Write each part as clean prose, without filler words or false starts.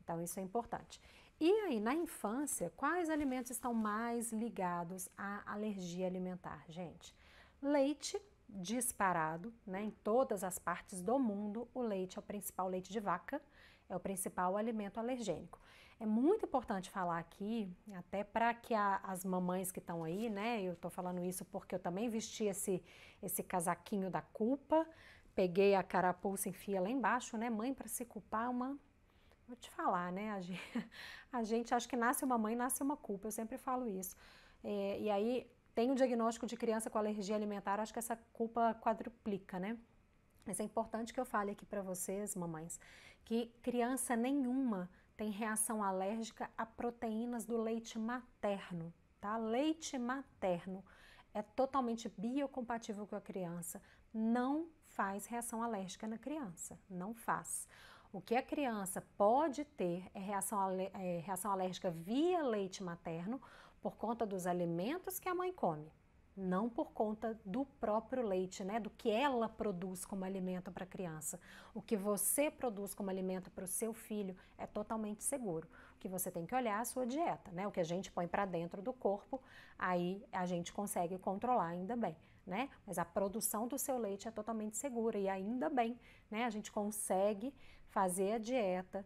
Então, isso é importante. E aí, na infância, quais alimentos estão mais ligados à alergia alimentar, gente? Leite, disparado, né? Em todas as partes do mundo, o leite é o principal, leite de vaca é o principal alimento alergênico. É muito importante falar aqui, até para que as mamães que estão aí, né? Eu tô falando isso porque eu também vesti esse casaquinho da culpa, peguei a carapuça e enfia lá embaixo, né? Mãe, para se culpar é uma... Vou te falar, né? A gente acha que nasce uma mãe, nasce uma culpa. Eu sempre falo isso. E aí tem o diagnóstico de criança com alergia alimentar, acho que essa culpa quadruplica, né? Mas é importante que eu fale aqui para vocês, mamães, que criança nenhuma tem reação alérgica a proteínas do leite materno, tá? Leite materno é totalmente biocompatível com a criança, não faz reação alérgica na criança, não faz. O que a criança pode ter é reação alérgica via leite materno por conta dos alimentos que a mãe come, não por conta do próprio leite, né? Do que ela produz como alimento para a criança. O que você produz como alimento para o seu filho é totalmente seguro. O que você tem que olhar é a sua dieta, né? O que a gente põe para dentro do corpo, aí a gente consegue controlar, ainda bem, né? Mas a produção do seu leite é totalmente segura e ainda bem, né? A gente consegue fazer a dieta,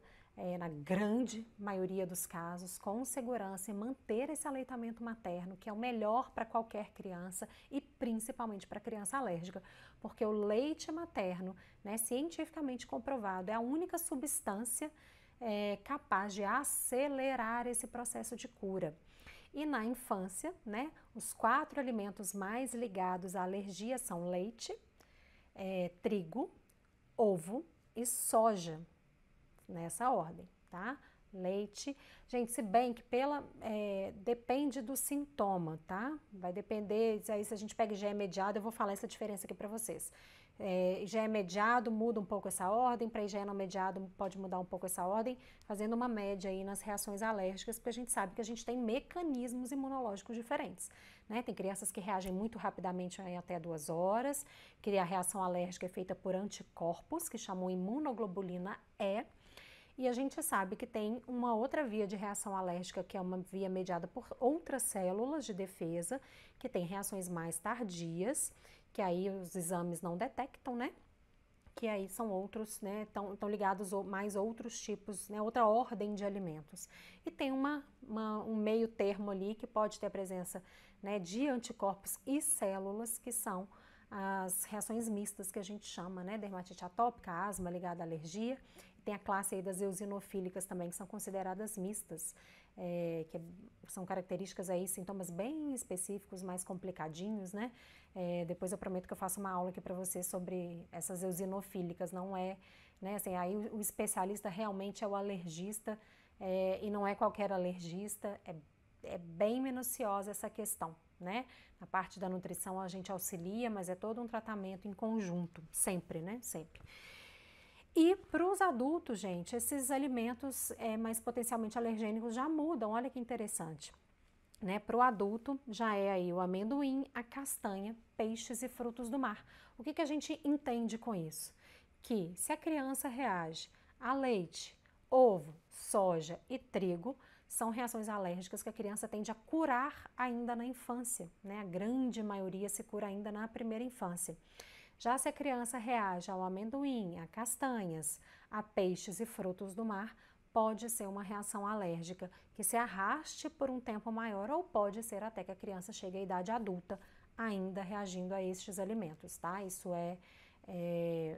na grande maioria dos casos, com segurança e manter esse aleitamento materno, que é o melhor para qualquer criança e principalmente para criança alérgica, porque o leite materno, né, cientificamente comprovado, é a única substância capaz de acelerar esse processo de cura. E na infância, né, os 4 alimentos mais ligados à alergia são leite, trigo, ovo e soja, nessa ordem, tá? Leite, gente, se bem que depende do sintoma, tá? Vai depender, aí se a gente pega IgE mediado, eu vou falar essa diferença aqui para vocês. IgE mediado muda um pouco essa ordem, para IgE não mediado pode mudar um pouco essa ordem, fazendo uma média aí nas reações alérgicas, porque a gente sabe que a gente tem mecanismos imunológicos diferentes, né? Tem crianças que reagem muito rapidamente em até 2 horas, que a reação alérgica é feita por anticorpos, que chamam imunoglobulina E, e a gente sabe que tem uma outra via de reação alérgica, que é uma via mediada por outras células de defesa, que tem reações mais tardias, que aí os exames não detectam, né? Que aí são outros, né? Estão ligados mais outros tipos, né? Outra ordem de alimentos. E tem um meio termo ali que pode ter a presença, né, de anticorpos e células, que são as reações mistas que a gente chama, né? Dermatite atópica, asma ligada à alergia. Tem a classe aí das eosinofílicas também, que são consideradas mistas, são características aí, sintomas bem específicos, mais complicadinhos, né? Depois eu prometo que eu faço uma aula aqui para vocês sobre essas eosinofílicas, não é, né? Assim, aí o especialista realmente é o alergista, e não é qualquer alergista, é bem minuciosa essa questão, né? Na parte da nutrição a gente auxilia, mas é todo um tratamento em conjunto, sempre, né? Sempre. E para os adultos, gente, esses alimentos mais potencialmente alergênicos já mudam, olha que interessante. Né, para o adulto já é aí o amendoim, a castanha, peixes e frutos do mar. O que a gente entende com isso? Que se a criança reage a leite, ovo, soja e trigo, são reações alérgicas que a criança tende a curar ainda na infância, né? A grande maioria se cura ainda na primeira infância. Já se a criança reage ao amendoim, a castanhas, a peixes e frutos do mar, pode ser uma reação alérgica que se arraste por um tempo maior ou pode ser até que a criança chegue à idade adulta ainda reagindo a estes alimentos, tá? Isso é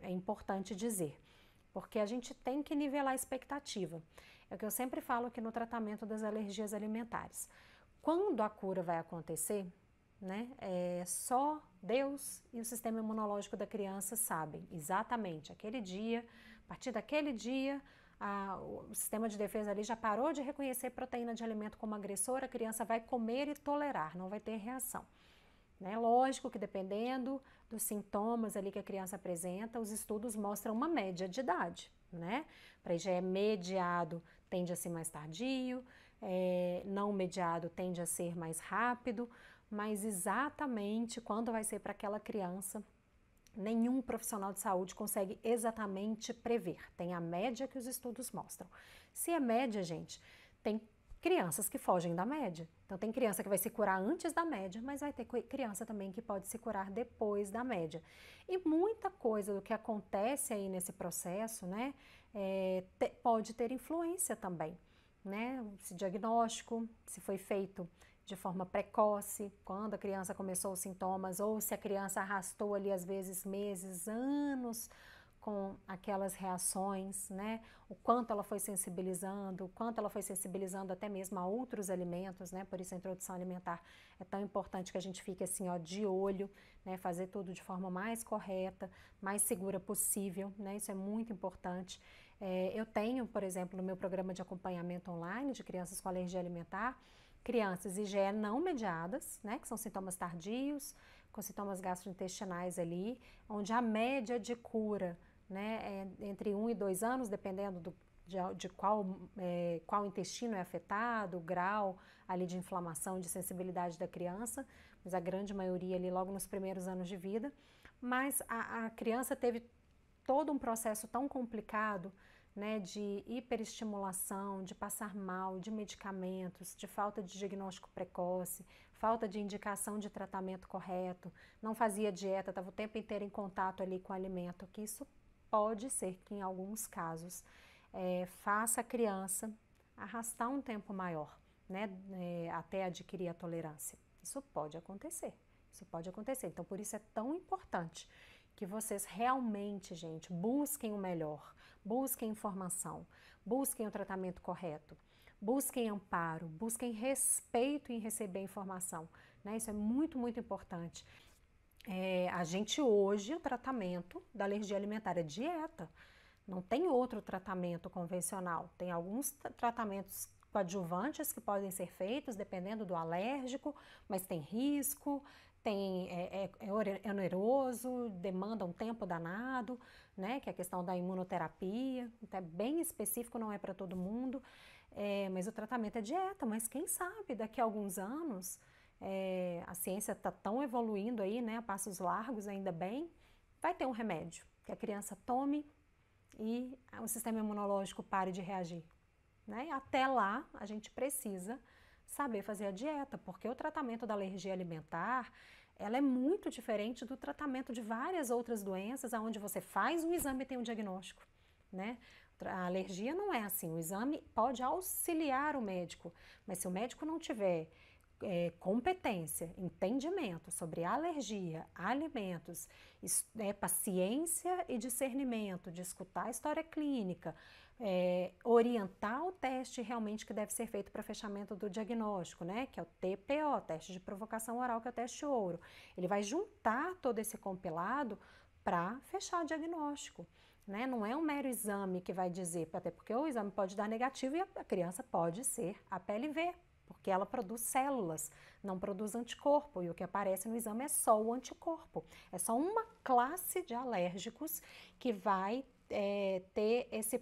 importante dizer, porque a gente tem que nivelar a expectativa. É o que eu sempre falo aqui no tratamento das alergias alimentares. Quando a cura vai acontecer, né? Só Deus e o sistema imunológico da criança sabem exatamente aquele dia, a partir daquele dia, o sistema de defesa ali já parou de reconhecer proteína de alimento como agressor, a criança vai comer e tolerar, não vai ter reação. Né? Lógico que dependendo dos sintomas ali que a criança apresenta, os estudos mostram uma média de idade, né? Para IgE mediado tende a ser mais tardio, não mediado tende a ser mais rápido, mas exatamente quando vai ser para aquela criança nenhum profissional de saúde consegue exatamente prever. Tem a média que os estudos mostram. Se é média, gente, tem crianças que fogem da média. Então tem criança que vai se curar antes da média, mas vai ter criança também que pode se curar depois da média. E muita coisa do que acontece aí nesse processo, né, pode ter influência também, né? Esse diagnóstico, se foi feito de forma precoce, quando a criança começou os sintomas, ou se a criança arrastou ali às vezes meses, anos com aquelas reações, né? O quanto ela foi sensibilizando, o quanto ela foi sensibilizando até mesmo a outros alimentos, né? Por isso a introdução alimentar é tão importante que a gente fique assim, ó, de olho, né? Fazer tudo de forma mais correta, mais segura possível, né? Isso é muito importante. Eu tenho, por exemplo, no meu programa de acompanhamento online de crianças com alergia alimentar, crianças IgE não mediadas, né? Que são sintomas tardios, com sintomas gastrointestinais ali, onde a média de cura, né, entre 1 e 2 anos, dependendo de qual intestino é afetado, o grau ali de inflamação, de sensibilidade da criança, mas a grande maioria ali logo nos primeiros anos de vida. Mas a criança teve todo um processo tão complicado, né, de hiperestimulação, de passar mal, de medicamentos, de falta de diagnóstico precoce, falta de indicação de tratamento correto, não fazia dieta, estava o tempo inteiro em contato ali com o alimento, que isso pode ser que em alguns casos faça a criança arrastar um tempo maior, né, até adquirir a tolerância. Isso pode acontecer, isso pode acontecer. Então, por isso é tão importante que vocês realmente, gente, busquem o melhor, busquem informação, busquem o tratamento correto, busquem amparo, busquem respeito em receber informação, né? Isso é muito, muito importante. A gente hoje, o tratamento da alergia alimentar é dieta, não tem outro tratamento convencional, tem alguns tratamentos coadjuvantes que podem ser feitos dependendo do alérgico, mas tem risco, é oneroso, demanda um tempo danado, né, que é a questão da imunoterapia, então é bem específico, não é para todo mundo, mas o tratamento é dieta, mas quem sabe daqui a alguns anos, a ciência está tão evoluindo aí, né, a passos largos, ainda bem, vai ter um remédio que a criança tome e o sistema imunológico pare de reagir, né? E até lá, a gente precisa saber fazer a dieta, porque o tratamento da alergia alimentar, ela é muito diferente do tratamento de várias outras doenças, onde você faz um exame e tem um diagnóstico, né? A alergia não é assim, o exame pode auxiliar o médico, mas se o médico não tiver competência, entendimento sobre alergia, alimentos, paciência e discernimento, de escutar a história clínica, orientar o teste realmente que deve ser feito para fechamento do diagnóstico, né? Que é o TPO, teste de provocação oral, que é o teste ouro. Ele vai juntar todo esse compilado para fechar o diagnóstico. Né? Não é um mero exame que vai dizer, até porque o exame pode dar negativo e a criança pode ser a PLV, porque ela produz células, não produz anticorpo, e o que aparece no exame é só o anticorpo. É só uma classe de alérgicos que vai ter esse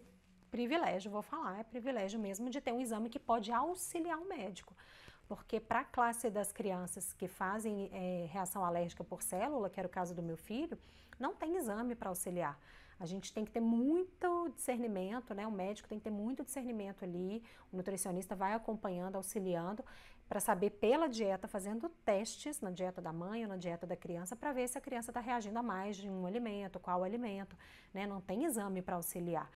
privilégio, vou falar, é privilégio mesmo de ter um exame que pode auxiliar o médico. Porque para a classe das crianças que fazem reação alérgica por célula, que era o caso do meu filho, não tem exame para auxiliar. A gente tem que ter muito discernimento, né? O médico tem que ter muito discernimento ali, o nutricionista vai acompanhando, auxiliando, para saber pela dieta, fazendo testes na dieta da mãe ou na dieta da criança, para ver se a criança está reagindo a mais de um alimento, qual alimento, né? Não tem exame para auxiliar.